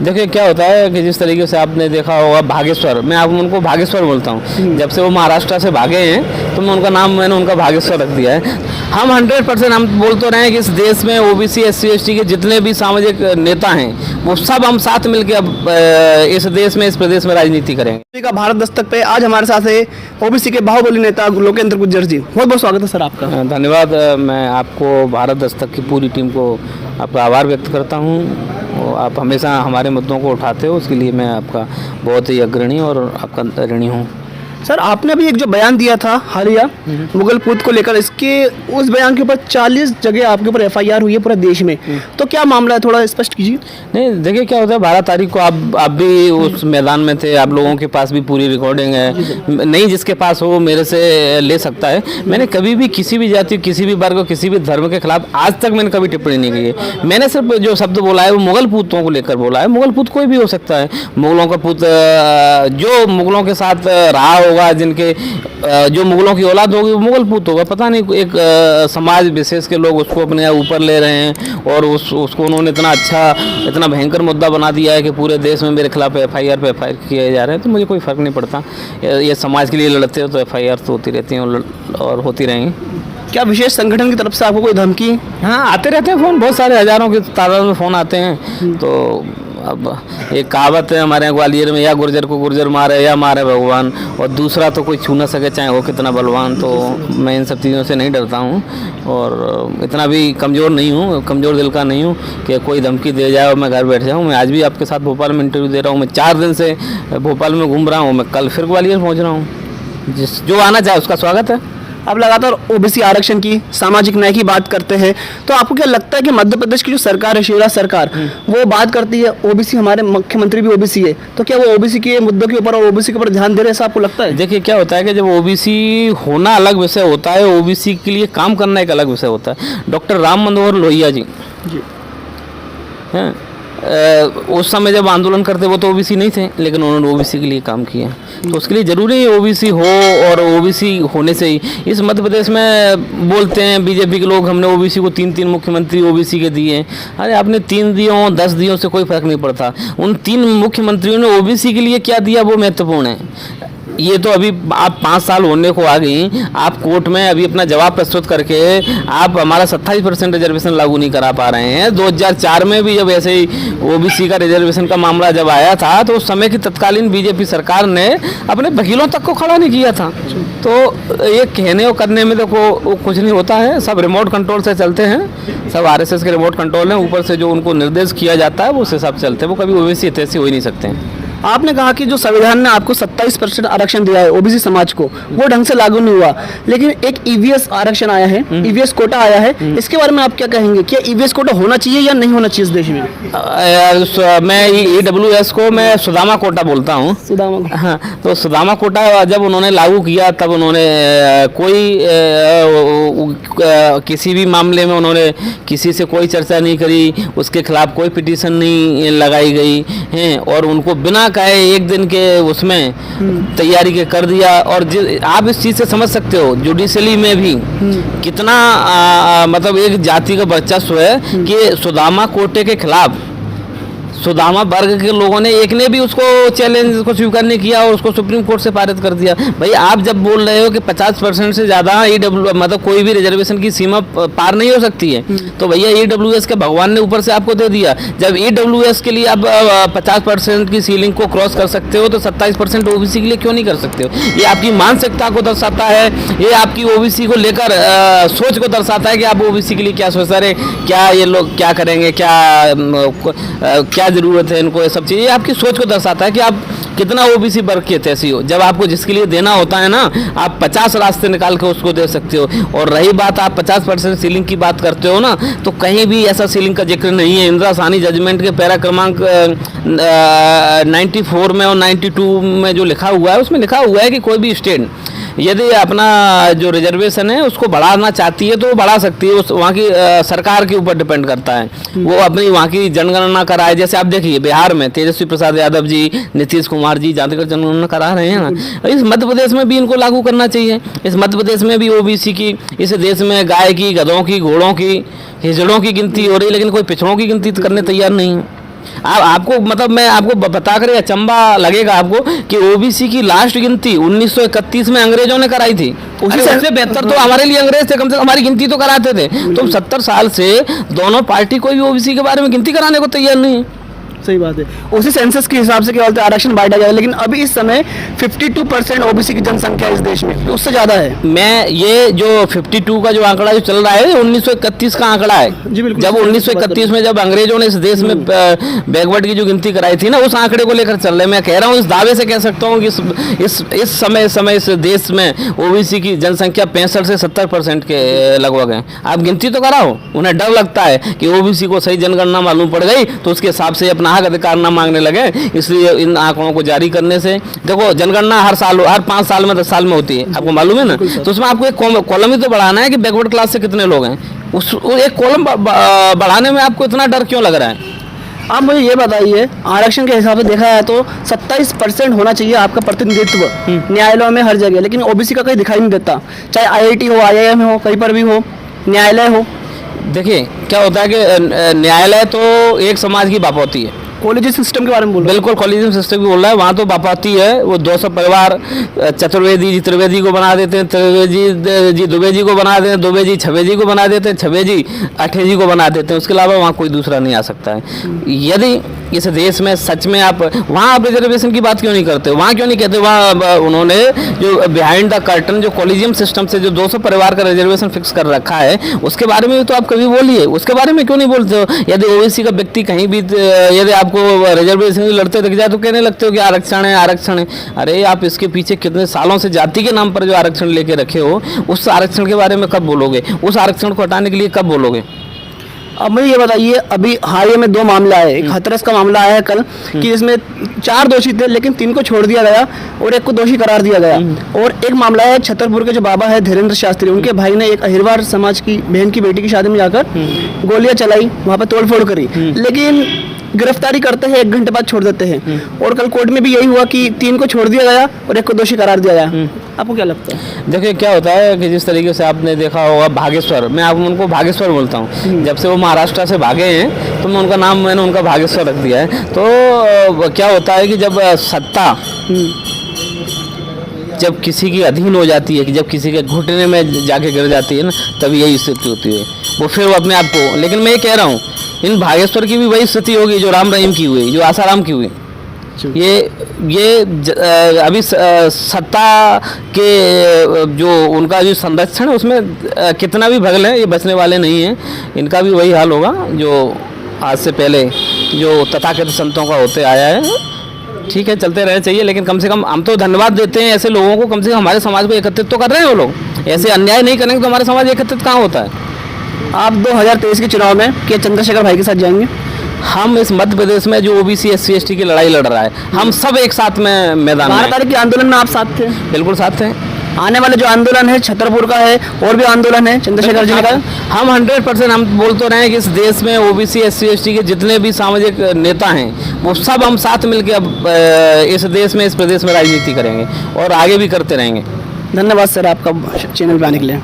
देखिए क्या होता है कि जिस तरीके से आपने देखा होगा भागेश्वर, मैं आप उनको भागेश्वर बोलता हूँ। जब से वो महाराष्ट्र से भागे हैं तो मैंने उनका भागेश्वर रख दिया है। हम 100% हम बोल तो रहे हैं कि इस देश में ओबीसी SC ST के जितने भी सामाजिक नेता हैं वो सब हम साथ मिलकर अब इस देश में, इस प्रदेश में राजनीति करेंगे। का भारत दस्तक पे आज हमारे साथ है ओबीसी के बाहुबली नेता लोकेंद्र गुर्जर जी। बहुत बहुत स्वागत है सर आपका। धन्यवाद। मैं आपको भारत दस्तक की पूरी टीम को आपका आभार व्यक्त करता हूँ। आप हमेशा हमारे मुद्दों को उठाते हो, उसके लिए मैं आपका बहुत ही अग्रणी और आपका ऋणी हूँ। सर आपने अभी एक जो बयान दिया था हालिया मुगल पूत को लेकर, इसके उस बयान के ऊपर 40 जगह आपके ऊपर FIR हुई है पूरे देश में, तो क्या मामला है, थोड़ा स्पष्ट कीजिए। नहीं देखिए क्या होता है, 12 तारीख को आप भी उस मैदान में थे, आप लोगों के पास भी पूरी रिकॉर्डिंग है। नहीं जिसके पास हो मेरे से ले सकता है। मैंने कभी भी किसी भी जाति, किसी भी वर्ग, किसी भी धर्म के खिलाफ आज तक मैंने कभी टिप्पणी नहीं की है। मैंने सिर्फ जो शब्द बोला है वो मुगल पूतों को लेकर बोला है। मुगल पूत कोई भी हो सकता है। मुगलों का पूत जो मुगलों के साथ रहा होगा, जिनके जो मुगलों की औलाद होगी वो मुगल पूत होगा। पता नहीं एक समाज विशेष के लोग उसको अपने ऊपर ले रहे हैं और उसको उन्होंने इतना भयंकर मुद्दा बना दिया है कि पूरे देश में मेरे खिलाफ FIR पे FIR किए जा रहे हैं। तो मुझे कोई फ़र्क नहीं पड़ता। ये समाज के लिए लड़ते हो तो FIR तो होती रहती हैं और होती रहेंगी। क्या विशेष संगठन की तरफ से आपको कोई धमकी? हाँ आते रहते हैं फ़ोन, बहुत सारे हज़ारों की तादाद में फ़ोन आते हैं। तो अब एक कहावत है हमारे यहाँ ग्वालियर में, या गुर्जर को गुर्जर मारे या मारे भगवान, और दूसरा तो कोई छू ना सके चाहे वो कितना बलवान। तो मैं इन सब चीज़ों से नहीं डरता हूँ और इतना भी कमज़ोर नहीं हूँ, कमज़ोर दिल का नहीं हूँ कि कोई धमकी दे जाए और मैं घर बैठ जाऊँ। मैं आज भी आपके साथ भोपाल में इंटरव्यू दे रहा हूँ। मैं 4 दिन से भोपाल में घूम रहा हूँ। मैं कल फिर ग्वालियर पहुँच रहा हूँ। जो आना चाहे उसका स्वागत है। आप लगातार ओबीसी आरक्षण की, सामाजिक न्याय की बात करते हैं, तो आपको क्या लगता है कि मध्य प्रदेश की जो सरकार है, शिवराज सरकार, वो बात करती है ओबीसी, हमारे मुख्यमंत्री भी ओबीसी है, तो क्या वो ओबीसी के मुद्दों के ऊपर और ओबीसी के ऊपर ध्यान दे रहे हैं, ऐसा आपको लगता है? देखिए क्या होता है कि जब ओबीसी होना अलग विषय होता है, ओबीसी के लिए काम करना एक अलग विषय होता है। डॉक्टर राम मनोहर लोहिया जी हैं, उस समय जब आंदोलन करते वो तो ओबीसी नहीं थे, लेकिन उन्होंने ओबीसी के लिए काम किया। तो उसके लिए ज़रूरी है ओबीसी हो, और ओबीसी होने से ही इस मध्य प्रदेश में बोलते हैं बीजेपी के लोग, हमने ओबीसी को 3 मुख्यमंत्री ओबीसी के दिए। अरे आपने 3 दियों 10 दियों से कोई फर्क नहीं पड़ता। उन 3 मुख्यमंत्रियों ने ओबीसी के लिए क्या दिया वो महत्वपूर्ण है। ये तो अभी आप 5 साल होने को आ गई, आप कोर्ट में अभी अपना जवाब प्रस्तुत करके आप हमारा 27% रिजर्वेशन लागू नहीं करा पा रहे हैं। 2004 में भी जब ऐसे ही ओबीसी का रिजर्वेशन का मामला जब आया था तो उस समय की तत्कालीन बीजेपी सरकार ने अपने वकीलों तक को खड़ा नहीं किया था। तो ये कहने और करने में तो कुछ नहीं होता है। सब रिमोट कंट्रोल से चलते हैं, सब RSS के रिमोट कंट्रोल हैं। ऊपर से जो उनको निर्देश किया जाता है वो उस हिसाब से चलते हैं। वो कभी ओबीसी हितैषी हो ही नहीं सकते हैं। आपने कहा कि जो संविधान ने आपको 27% आरक्षण दिया है ओबीसी समाज को, वो ढंग से लागू नहीं हुआ, लेकिन एक EVS आरक्षण आया है, EVS कोटा आया है, इसके बारे में आप क्या कहेंगे? क्या EVS कोटा होना चाहिए या नहीं होना चाहिए इस देश में? मैं EWS को मैं सुदामा कोटा बोलता हूँ। सुदामा, हाँ, तो सुदामा कोटा जब उन्होंने लागू किया तब उन्होंने कोई किसी भी मामले में उन्होंने किसी से कोई चर्चा नहीं करी, उसके खिलाफ कोई पिटीशन नहीं लगाई गई है, और उनको बिना कहे एक दिन के उसमें तैयारी के कर दिया। और आप इस चीज़ से समझ सकते हो जुडिशली में भी कितना मतलब एक जाति का वर्चस्व है कि सुदामा कोटे के खिलाफ सुदामा वर्ग के लोगों ने एक ने भी उसको चैलेंज को स्वीकार नहीं किया और उसको सुप्रीम कोर्ट से पारित कर दिया। भाई आप जब बोल रहे हो कि 50% से ज़्यादा मतलब कोई भी रिजर्वेशन की सीमा पार नहीं हो सकती है, तो भैया EWS के भगवान ने ऊपर से आपको दे दिया। जब EWS के लिए आप 50% की सीलिंग को क्रॉस कर सकते हो तो 27% ओबीसी के लिए क्यों नहीं कर सकते हो? ये आपकी मानसिकता को दर्शाता है, ये आपकी ओबीसी को लेकर सोच को दर्शाता है कि आप ओबीसी के लिए क्या सोच रहे, क्या ये लोग क्या करेंगे, क्या ज़रूरत है इनको, ये सब चीज़ें आपकी सोच को दर्शाता है कि आप कितना ओबीसी वर्ग के हितैषी हो। जब आपको जिसके लिए देना होता है ना, आप 50 रास्ते निकाल के उसको दे सकते हो। और रही बात आप 50% सीलिंग की बात करते हो ना, तो कहीं भी ऐसा सीलिंग का जिक्र नहीं है। इंदिरा साहनी जजमेंट के पैरा क्रमांक 94 में और 92 में जो लिखा हुआ है उसमें लिखा हुआ है कि कोई भी स्टेट यदि अपना जो रिजर्वेशन है उसको बढ़ाना चाहती है तो वो बढ़ा सकती है। उस वहाँ की सरकार के ऊपर डिपेंड करता है, वो अपनी वहाँ की जनगणना कराए। जैसे आप देखिए बिहार में तेजस्वी प्रसाद यादव जी, नीतीश कुमार जी जाकर जनगणना करा रहे हैं ना। इस मध्य प्रदेश में भी इनको लागू करना चाहिए। इस मध्य प्रदेश में भी ओबीसी की, इस देश में गाय की, गधों की, घोड़ों की, हिजड़ों की गिनती हो रही, लेकिन कोई पिछड़ों की गिनती करने तैयार नहीं है। आपको मतलब मैं आपको बता कर अचंबा लगेगा आपको कि ओबीसी की लास्ट गिनती 1931 में अंग्रेजों ने कराई थी। उससे बेहतर तो हमारे लिए अंग्रेज थे, कम से कम हमारी गिनती तो कराते थे। तो 70 साल से दोनों पार्टी कोई भी ओबीसी के बारे में गिनती कराने को तैयार नहीं है। सही बात है। उसी सेंसस के हिसाब से क्या बोलते हैं आरक्षण बांटा जाए, लेकिन अभी इस समय 52% ओबीसी की जनसंख्या है इस देश में, उससे ज्यादा है। मैं ये जो 52 का जो आंकड़ा जो चल रहा है 1931 का आंकड़ा है जी बिल्कुल। जब 1931 में जब अंग्रेजों ने इस देश में बैकवर्ड की जो गिनती कराई थी ना, उस आंकड़े को लेकर चल रहे। मैं कह रहा हूँ, इस दावे से कह सकता हूँ कि इस समय इस देश में ओबीसी की जनसंख्या 65 से 70% के लगभग है। आप गिनती तो कराओ। उन्हें डर लगता है कि ओबीसी को सही जनगणना मालूम पड़ गई तो उसके हिसाब से अपना हक अधिकार न मांगने लगे, इसलिए इन आंकड़ों को जारी करने से। देखो, जनगणना हर 5 साल में 10 साल में होती है, आपको मालूम है ना। तो उसमें आपको एक कॉलम ही तो बढ़ाना है कि बैकवर्ड क्लास से कितने लोग हैं। उस एक कॉलम बढ़ाने में आपको इतना डर क्यों लग रहा है? आप मुझे ये बताइए, आरक्षण के हिसाब से देखा जाए तो 27% होना चाहिए आपका प्रतिनिधित्व न्यायालयों में हर जगह, लेकिन ओबीसी का कहीं दिखाई नहीं देता। चाहे आईआईटी हो, आईआईएम हो, कहीं पर भी हो, न्यायालय हो। देखिए क्या होता है कि न्यायालय तो एक समाज की बापौती है। कॉलेज सिस्टम के बारे में बोल रहे हैं। बिल्कुल, कॉलेजियम सिस्टम की बोल रहा है। वहाँ तो बापाती है। वो 200 परिवार चतुर्वेदी जी त्रिवेदी को बना देते हैं, त्रिवेदी जी दुबे जी को बना देते हैं, दुबे जी छबे जी को बना देते हैं, छबे जी अठे जी को बना देते हैं। उसके अलावा वहाँ कोई दूसरा नहीं आ सकता है। यदि इस देश में सच में आप वहाँ आप रिजर्वेशन की बात क्यों नहीं करते? वहाँ क्यों नहीं कहते? वहाँ उन्होंने जो बिहाइंड द कर्टन जो कॉलेजियम सिस्टम से जो 200 परिवार का रिजर्वेशन फिक्स कर रखा है, उसके बारे में तो आप कभी बोलिए। उसके बारे में क्यों नहीं बोलते हो? यदि ओबीसी का व्यक्ति कहीं भी यदि आपको रिजर्वेशन लड़ते दिख जाए तो कहने लगते हो कि आरक्षण है, आरक्षण है। अरे आप इसके पीछे कितने सालों से जाति के नाम पर जो आरक्षण लेके रखे हो, उस आरक्षण के बारे में कब बोलोगे? उस आरक्षण को हटाने के लिए कब बोलोगे? अब मुझे ये बताइए, अभी हाल ही में 2 मामला है। एक हाथरस का मामला आया है कल कि इसमें 4 दोषी थे, लेकिन 3 को छोड़ दिया गया और 1 को दोषी करार दिया गया। और एक मामला है छतरपुर के जो बाबा है धीरेन्द्र शास्त्री, उनके भाई ने एक अहिरवार समाज की बहन की बेटी की शादी में जाकर गोलियां चलाई, वहां पर तोड़फोड़ करी, लेकिन गिरफ्तारी करते हैं 1 घंटे बाद छोड़ देते हैं। और कल कोर्ट में भी यही हुआ कि 3 को छोड़ दिया गया और 1 को दोषी करार दिया गया। आपको क्या लगता है? देखिए क्या होता है कि जिस तरीके से आपने देखा होगा भागेश्वर, मैं आप उनको भागेश्वर बोलता हूँ। जब से वो महाराष्ट्र से भागे हैं तो मैं उनका नाम मैंने उनका भागेश्वर रख दिया है। तो क्या होता है कि जब सत्ता जब किसी की अधीन हो जाती है, कि जब किसी के घुटने में जाके गिर जाती है ना, तभी यही स्थिति होती है। वो फिर वो अपने आप को, लेकिन मैं ये कह रहा हूँ इन भागेश्वर की भी वही स्थिति होगी जो राम रहीम की हुई, जो आसाराम की हुई। अभी सत्ता के जो उनका जो संरक्षण है उसमें कितना भी भगल है, ये बचने वाले नहीं हैं। इनका भी वही हाल होगा जो आज से पहले जो तथाकथित संतों का होते आया है। ठीक है, चलते रहना चाहिए, लेकिन कम से कम हम तो धन्यवाद देते हैं ऐसे लोगों को। कम से कम हमारे समाज को एकत्रित तो कर रहे हैं वो लोग। ऐसे अन्याय नहीं करेंगे तो हमारे समाज एकत्रित कहाँ होता है? आप 2023 के चुनाव में क्या चंद्रशेखर भाई के साथ जाएंगे? हम इस मध्य प्रदेश में जो ओबीसी SC ST की लड़ाई लड़ रहा है, हम सब एक साथ में मैदान में। 12 तारीख के आंदोलन में आप साथ थे? बिल्कुल साथ थे। आने वाले जो आंदोलन है छतरपुर का है और भी आंदोलन है चंद्रशेखर जी का, हम 100% हम बोल तो रहे हैं कि इस देश में ओबीसी SC ST के जितने भी सामाजिक नेता हैं वो सब हम साथ मिलकर अब इस देश में, इस प्रदेश में राजनीति करेंगे और आगे भी करते रहेंगे। धन्यवाद सर आपका चैनल पे आने के लिए।